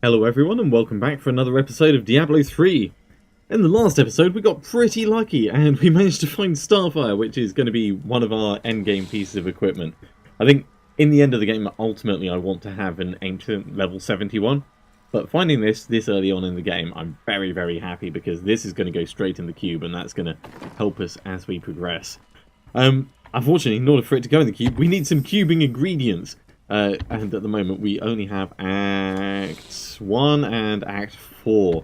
Hello everyone and welcome back for another episode of Diablo 3. In the last episode we got pretty lucky and we managed to find Starfire, which is going to be one of our endgame pieces of equipment. I think in the end of the game ultimately I want to have an Ancient level 71, but finding this early on in the game I'm very happy because this is going to go straight in the cube and that's going to help us as we progress. Unfortunately, in order for it to go in the cube we need some cubing ingredients. And at the moment we only have Act 1 and Act 4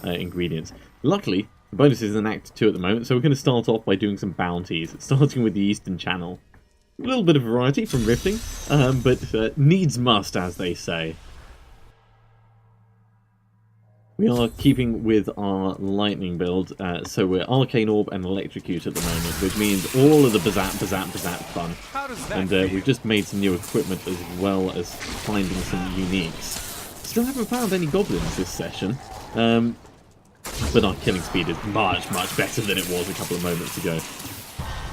ingredients. Luckily, the bonus is in Act 2 at the moment, so we're going to start off by doing some bounties, starting with the Eastern Channel. A little bit of variety from rifting, but needs must, as they say. We are keeping with our lightning build, so we're Arcane Orb and Electrocute at the moment, which means all of the bazat fun. And we've just made some new equipment as well as finding some uniques. Still haven't found any goblins this session, but our killing speed is much better than it was a couple of moments ago.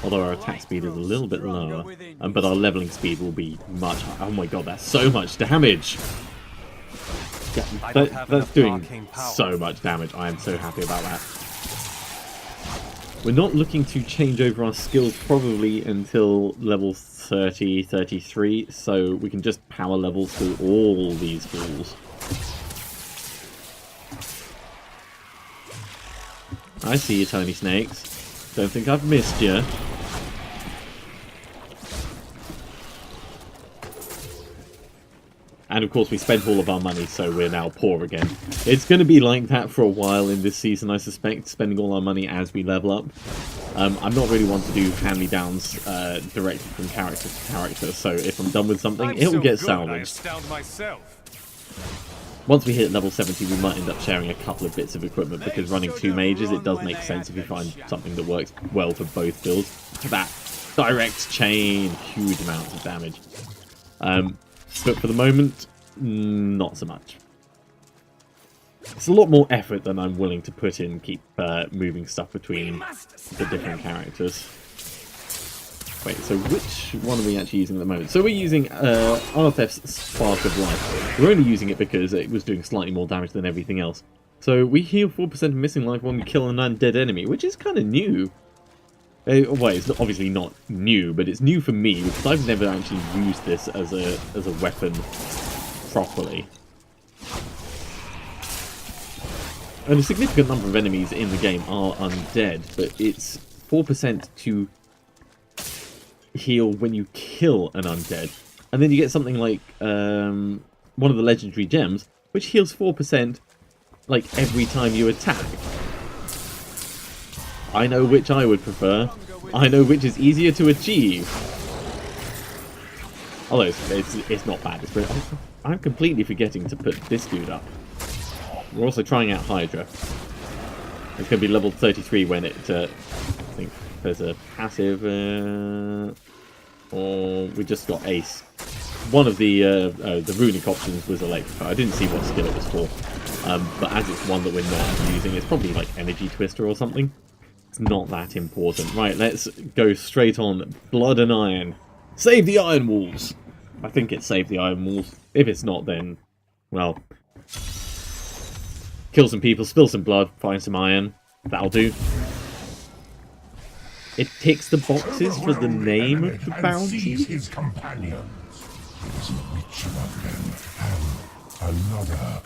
Although our attack speed is a little bit lower, but our leveling speed will be much higher. Oh my god, that's so much damage! Yeah, that's doing so much damage. I am so happy about that. We're not looking to change over our skills probably until level 30, 33, so we can just power level through all these fools. I see you, tiny snakes. Don't think I've missed you. And of course we spent all of our money, so we're now poor again. It's going to be like that for a while in this season, I suspect, spending all our money as we level up. I'm not really one to do hand-me-downs directly from character to character, so if I'm done with something, it will get salvaged. Once we hit level 70, we might end up sharing a couple of bits of equipment, because running two mages, it does make sense if you find something that works well for both builds. That direct chain, huge amounts of damage. But for the moment, not so much. It's a lot more effort than I'm willing to put in, keep moving stuff between the different characters. Wait, so which one are we actually using at the moment? So we're using Arthef's Spark of Life. We're only using it because it was doing slightly more damage than everything else. So we heal 4% of missing life when we kill an undead enemy, which is kind of new. Well, it's obviously not new, but it's new for me because I've never actually used this as a weapon properly. And a significant number of enemies in the game are undead, but it's 4% to heal when you kill an undead. And then you get something like one of the legendary gems, which heals 4% like every time you attack. I know which I would prefer. I know which is easier to achieve. Although it's not bad. It's brilliant. I'm completely forgetting to put this dude up. We're also trying out Hydra. It's going to be level 33 when it... I think there's a passive... or we just got Ace. One of the runic options was Electrify. I didn't see what skill it was for. But as it's one that we're not using, it's probably like Energy Twister or something. It's not that important. Right, let's go straight on. Blood and Iron. Save the Iron Walls! I think it's Save the Iron Walls. If it's not, then, well, kill some people, spill some blood, find some iron. That'll do. It ticks the boxes for the name of the bounty. His companions. Another.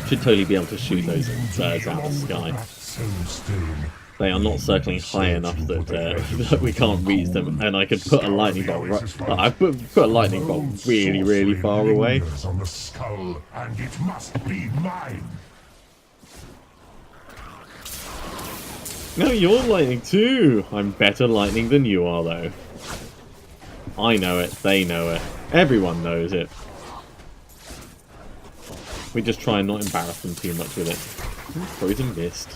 Should totally be able to shoot those birds out of the sky. They are not circling high enough that, that we can't reach them, and I could put a lightning bolt right. I put a lightning bolt really far away. On the skull, and it must be mine. No, you're lightning too. I'm better lightning than you are, though. I know it. They know it. Everyone knows it. We just try and not embarrass them too much with it. Frozen Mist.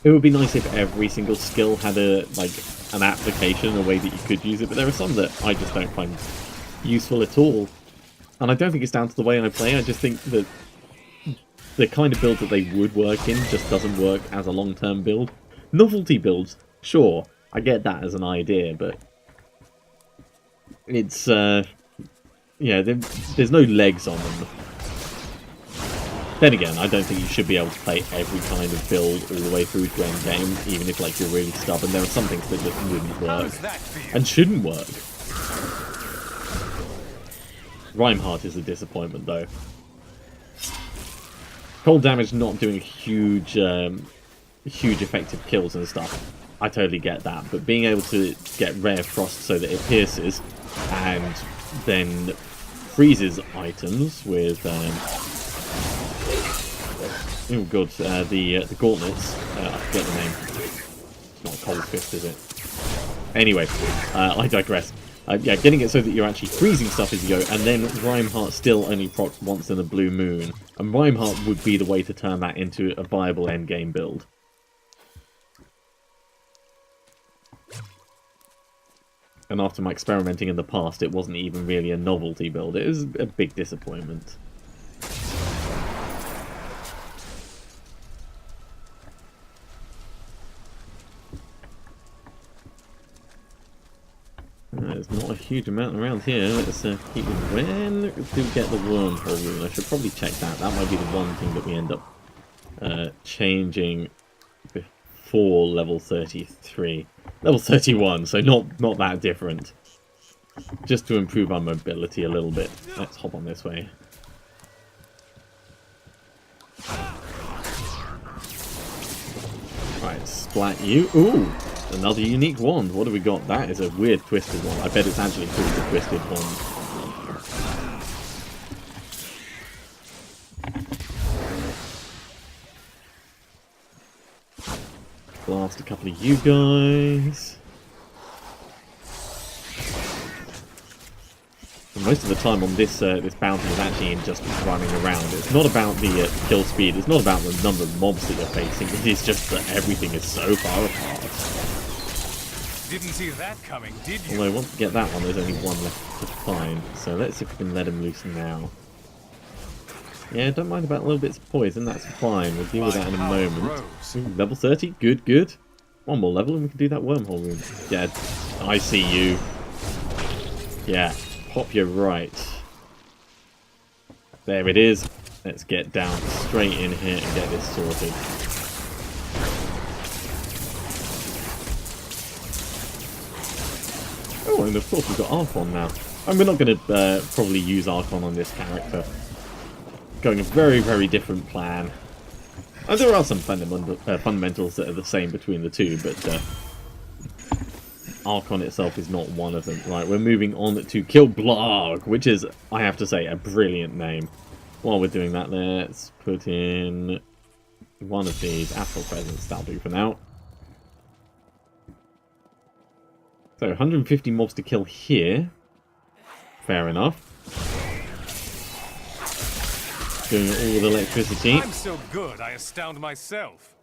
It would be nice if every single skill had an application, a way that you could use it, but there are some that I just don't find useful at all. And I don't think it's down to the way I play, I just think that the kind of build that they would work in just doesn't work as a long-term build. Novelty builds, sure, I get that as an idea, but It's yeah, there's no legs on them. Then again, I don't think you should be able to play every kind of build all the way through to end game, even if like you're really stubborn. There are some things that just wouldn't work and shouldn't work. Reinhardt is a disappointment though. Cold damage not doing huge effective kills and stuff. I totally get that, but being able to get rare frost so that it pierces and then freezes items with oh god, the gauntlets. I forget the name. It's not a cold fist, is it? Anyway, I digress. Yeah, getting it so that you're actually freezing stuff as you go, and then Reinhardt still only procs once in a blue moon. And Reinhardt would be the way to turn that into a viable endgame build. And after my experimenting in the past, it wasn't even really a novelty build. It was a big disappointment. There's not a huge amount around here. Let's keep it. When do we get the wormhole rune? I should probably check that. That might be the one thing that we end up changing before level 33. Level 31, so not that different. Just to improve our mobility a little bit. Let's hop on this way. Right, splat you. Ooh! Another unique wand. What have we got? That is a weird twisted one. I bet it's actually called the twisted wand. Blast a couple of you guys. And most of the time on this this bounty is actually in just running around. It's not about the kill speed. It's not about the number of mobs that you're facing. It is just that everything is so far apart. Didn't see that coming, did you? Although once we get that one, there's only one left to find. So let's see if we can let him loose now. Yeah, don't mind about little bits of poison. That's fine. We'll deal with that in a moment. Ooh, level 30. Good, good. One more level and we can do that wormhole room. Yeah, I see you. Yeah, pop you right. There it is. Let's get down straight in here and get this sorted. Oh, and of course we've got Archon now. And we're not going to probably use Archon on this character. Going a very, very different plan. And there are some fundamentals that are the same between the two, but Archon itself is not one of them. Right, we're moving on to kill Blarg, which is, I have to say, a brilliant name. While we're doing that, let's put in one of these Astral Presence. That'll do for now. So 150 mobs to kill here. Fair enough. Doing it all with electricity. I'm so good, I astound myself.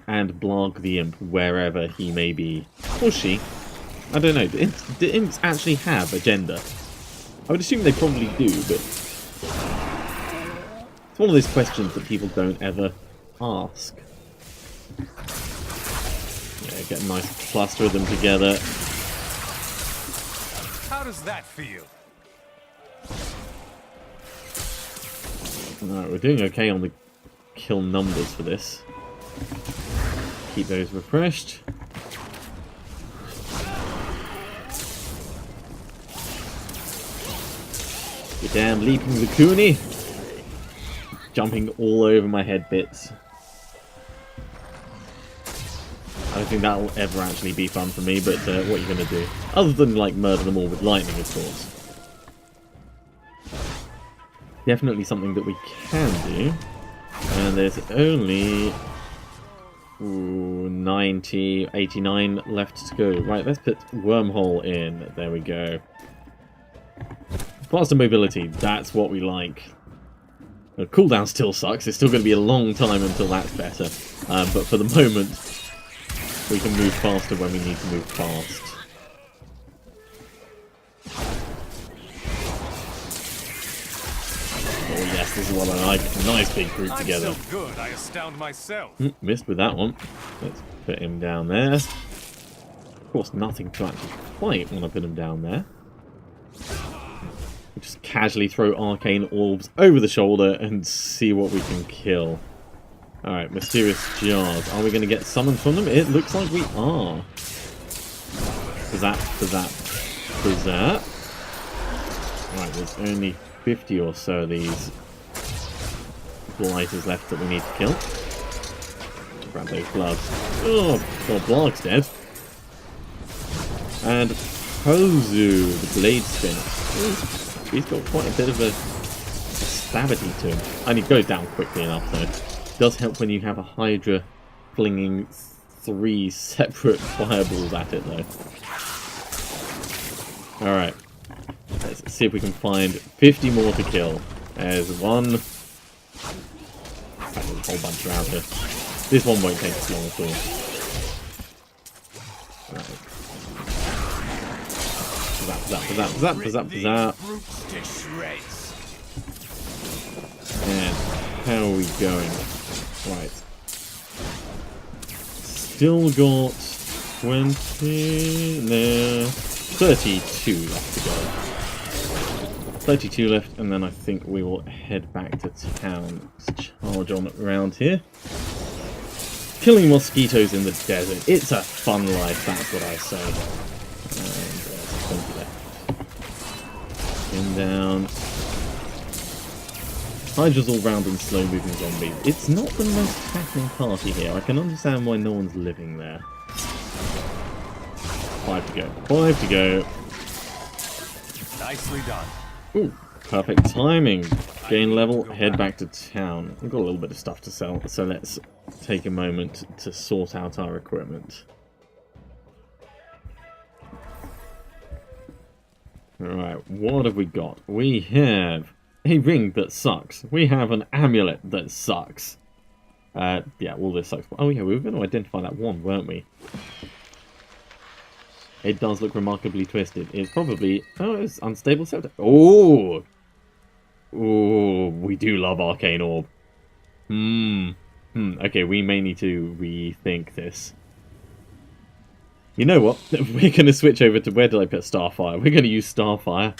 And Blarg the Imp, wherever he may be. Or she. I don't know. Do imps actually have a gender? I would assume they probably do, but it's one of those questions that people don't ever ask. Yeah, get a nice cluster of them together. How does that feel? Alright, we're doing okay on the kill numbers for this. Keep those refreshed. You damn leaping Lakuni. Jumping all over my head bits. I don't think that'll ever actually be fun for me, but what are you going to do? Other than, like, murder them all with lightning, of course. Definitely something that we can do. And there's only 90, 89 left to go. Right, let's put wormhole in. There we go. Faster mobility, that's what we like. The cooldown still sucks. It's still going to be a long time until that's better. But for the moment, we can move faster when we need to move fast. Oh yes, this is what I like. A nice big group together. I'm so good, I astound myself. Missed with that one. Let's put him down there. course, nothing to actually quite want to put him down there. We'll just casually throw arcane orbs over the shoulder and see what we can kill. Alright, mysterious jars. Are we going to get summoned from them? It looks like we are. That. Right, there's only 50 or so of these blighters left that we need to kill. Grab those gloves. Oh, poor Blarg's dead. And Pozu, the blade spinner. He's got quite a bit of a stabity to him. And he goes down quickly enough though. It does help when you have a Hydra flinging 3 separate fireballs at it though. Alright. Let's see if we can find 50 more to kill. There's one. In fact, there's a whole bunch around here. This one won't take us long at all. Right. Zap. And how are we going? Right. Still got 20 there. 32 left to go. 32 left, and then I think we will head back to town. Let's charge on around here. Killing mosquitoes in the desert. It's a fun life, that's what I say. And there's 20 left. In down. Hydra's all round and slow moving zombies. It's not the most happening party here. I can understand why no one's living there. 5 to go. 5 to go. Nicely done. Ooh, perfect timing. Gain level, head back to town. We've got a little bit of stuff to sell, so let's take a moment to sort out our equipment. Alright, what have we got? We have a ring that sucks. We have an amulet that sucks. Yeah, all this sucks. Oh yeah, we were going to identify that one, weren't we? It does look remarkably twisted. It's probably... Oh, it's unstable scepter. Oh! Oh, we do love Arcane Orb. Okay, we may need to rethink this. You know what? We're going to switch over to... Where did I put Starfire? We're going to use Starfire.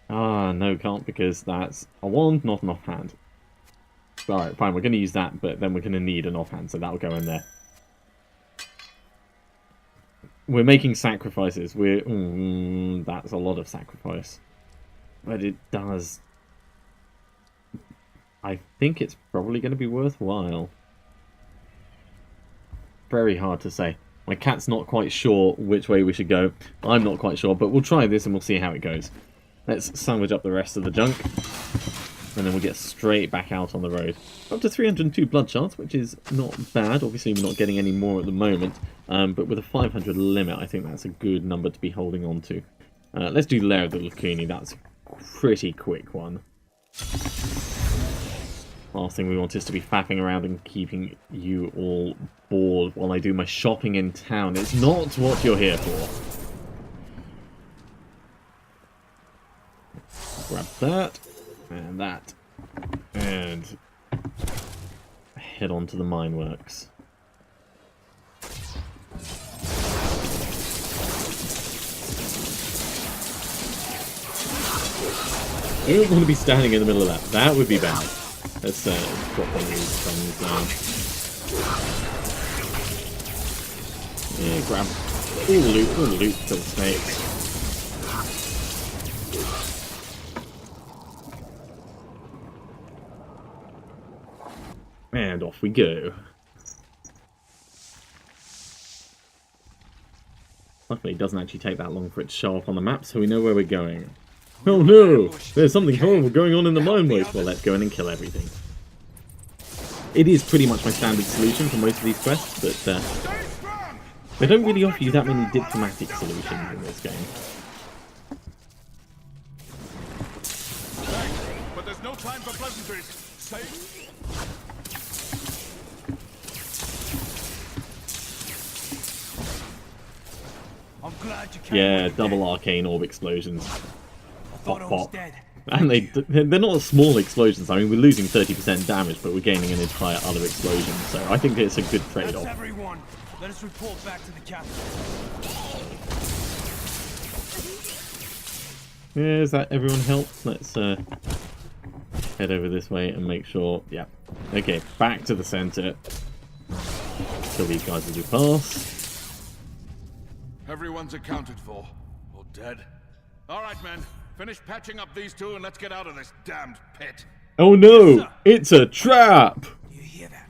Ah, no, can't, because that's a wand, not an offhand. Alright, fine, we're going to use that, but then we're going to need an offhand, so that'll go in there. We're making sacrifices. That's a lot of sacrifice. But it does... I think it's probably going to be worthwhile. Very hard to say. My cat's not quite sure which way we should go. I'm not quite sure, but we'll try this and we'll see how it goes. Let's sandwich up the rest of the junk. And then we'll get straight back out on the road. Up to 302 blood shards, which is not bad. Obviously, we're not getting any more at the moment. But with a 500 limit, I think that's a good number to be holding on to. Let's do Lair of the Lacuni. That's a pretty quick one. Last thing we want is to be faffing around and keeping you all bored while I do my shopping in town. It's not what you're here for. Grab that. And that. And head on to the mine works. I don't want to be standing in the middle of that. That would be bad. Let's drop one of these things down. Yeah, grab all the loot, kill the snakes. And off we go. Luckily, it doesn't actually take that long for it to show up on the map, so we know where we're going. Oh no! There's something horrible going on in the mine waste. Well, let's go in and kill everything. It is pretty much my standard solution for most of these quests, but they don't really offer you that many diplomatic solutions in this game. But there's no time for pleasantries. Safe. Yeah, double arcane orb explosions. Pop, pop. And they're not small explosions. I mean, we're losing 30% damage, but we're gaining an entire other explosion. So I think it's a good trade-off. Let us report back to the captain. Yeah, is that everyone helped? Let's head over this way and make sure. Yeah. Okay, back to the center. So these guys will do pass. Everyone's accounted for. Or dead. All right, men. Finish patching up these two and let's get out of this damned pit. Oh no! It's a trap! You hear that?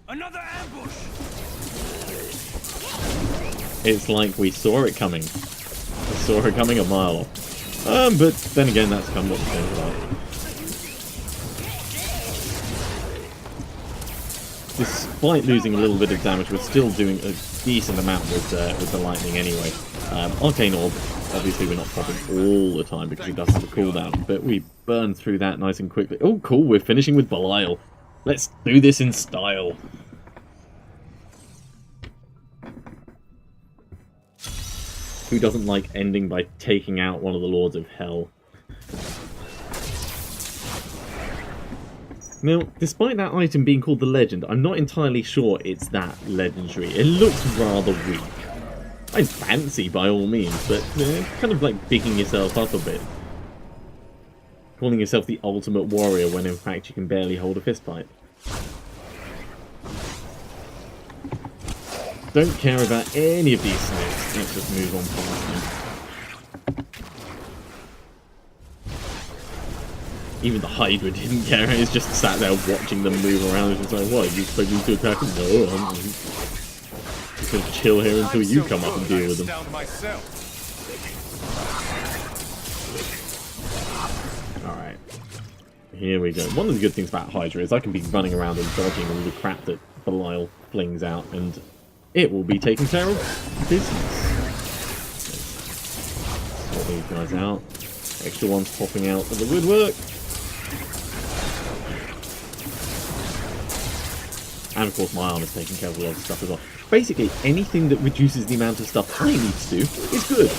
Another ambush! It's like we saw it coming. We saw it coming a mile off. But then again, that's kind of what the game's like. Despite losing a little bit of damage, we're still doing a decent amount with the lightning anyway. Arcane Orb, obviously we're not popping all the time because it does have a cooldown, but we burn through that nice and quickly. Oh cool, we're finishing with Belial. Let's do this in style. Who doesn't like ending by taking out one of the Lords of Hell? Now, despite that item being called the Legend, I'm not entirely sure it's that legendary. It looks rather weak. I fancy by all means, but kind of like bigging yourself up a bit. Calling yourself the ultimate warrior when in fact you can barely hold a fistfight. Don't care about any of these snakes. Let's just move on past them. Even the Hydra didn't care. He's just sat there watching them move around. It's like, what? You expect me to attack them? No, I'm just gonna chill here until you come up and deal with them. Alright. Here we go. One of the good things about Hydra is I can be running around and dodging all the crap that Belial flings out, and it will be taking care of business. Sort these guys out. Extra ones popping out of the woodwork. And of course my arm is taking care of a lot of stuff as well. Basically, anything that reduces the amount of stuff I need to do is good.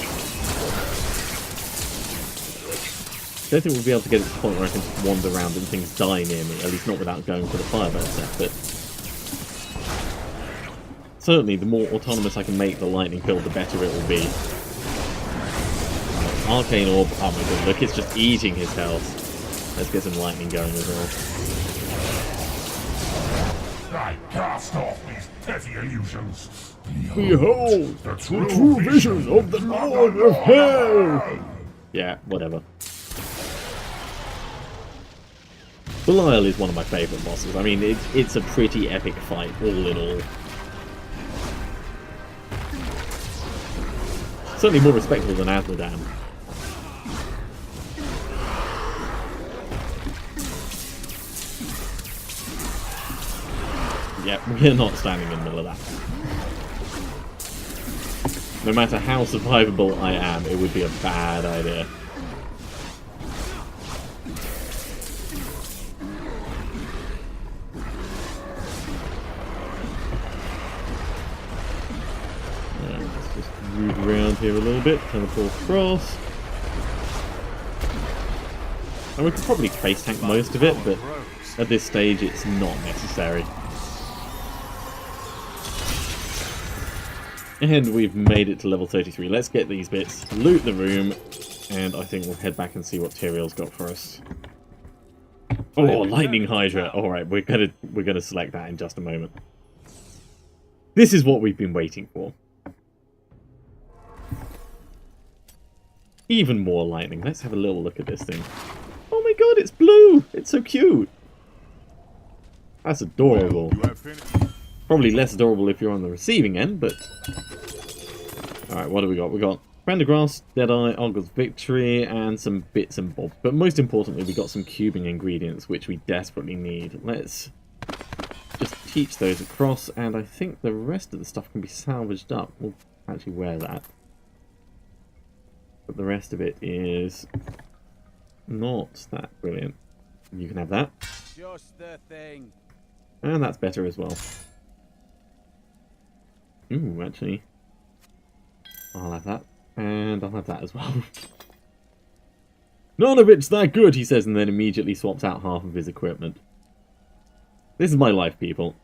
I don't think we'll be able to get it to the point where I can just wander around and things die near me, at least not without going for the fireball set, but certainly the more autonomous I can make the lightning build, the better it will be. Arcane Orb, oh my god, look, it's just eating his health. Let's get some lightning going as well. I cast off these petty illusions. Behold, the true visions of the Lord of Hell! Yeah, whatever. Belial is one of my favourite bosses. I mean, it's a pretty epic fight, all in all. Certainly more respectable than Azmodan. Yep, we're not standing in the middle of that. No matter how survivable I am, it would be a bad idea. Let's just move around here a little bit, teleport across. And we could probably face tank most of it, but at this stage it's not necessary. And we've made it to level 33. Let's get these bits, loot the room, and I think we'll head back and see what Tyrael's got for us. Oh, Lightning Hydra. Alright, we're gonna select that in just a moment. This is what we've been waiting for. Even more lightning. Let's have a little look at this thing. Oh my god, it's blue! It's so cute! That's adorable. Probably less adorable if you're on the receiving end, but... Alright, what do we got? We got Brand of Grass, Deadeye, Argos Victory, and some bits and bobs. But most importantly, we got some cubing ingredients, which we desperately need. Let's just teach those across, and I think the rest of the stuff can be salvaged up. We'll actually wear that. But the rest of it is not that brilliant. You can have that. Just the thing. And that's better as well. Ooh, actually, I'll have that, and I'll have that as well. None of it's that good, he says, and then immediately swaps out half of his equipment. This is my life, people.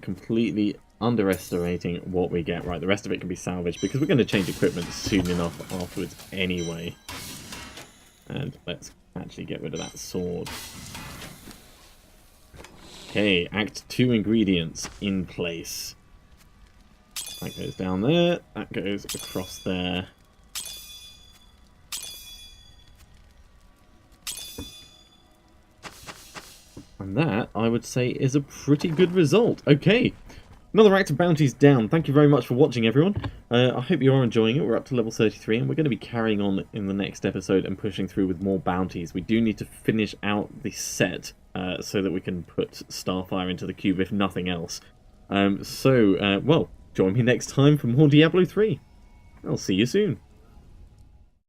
Completely underestimating what we get. Right, the rest of it can be salvaged because we're going to change equipment soon enough afterwards anyway. And let's actually get rid of that sword. Okay, Act 2 ingredients in place. That goes down there, that goes across there. And that, I would say, is a pretty good result. Okay, another act of bounties down. Thank you very much for watching, everyone. I hope you are enjoying it. We're up to level 33, and we're going to be carrying on in the next episode and pushing through with more bounties. We do need to finish out the set so that we can put Starfire into the cube, if nothing else. Well, join me next time for more Diablo 3. I'll see you soon.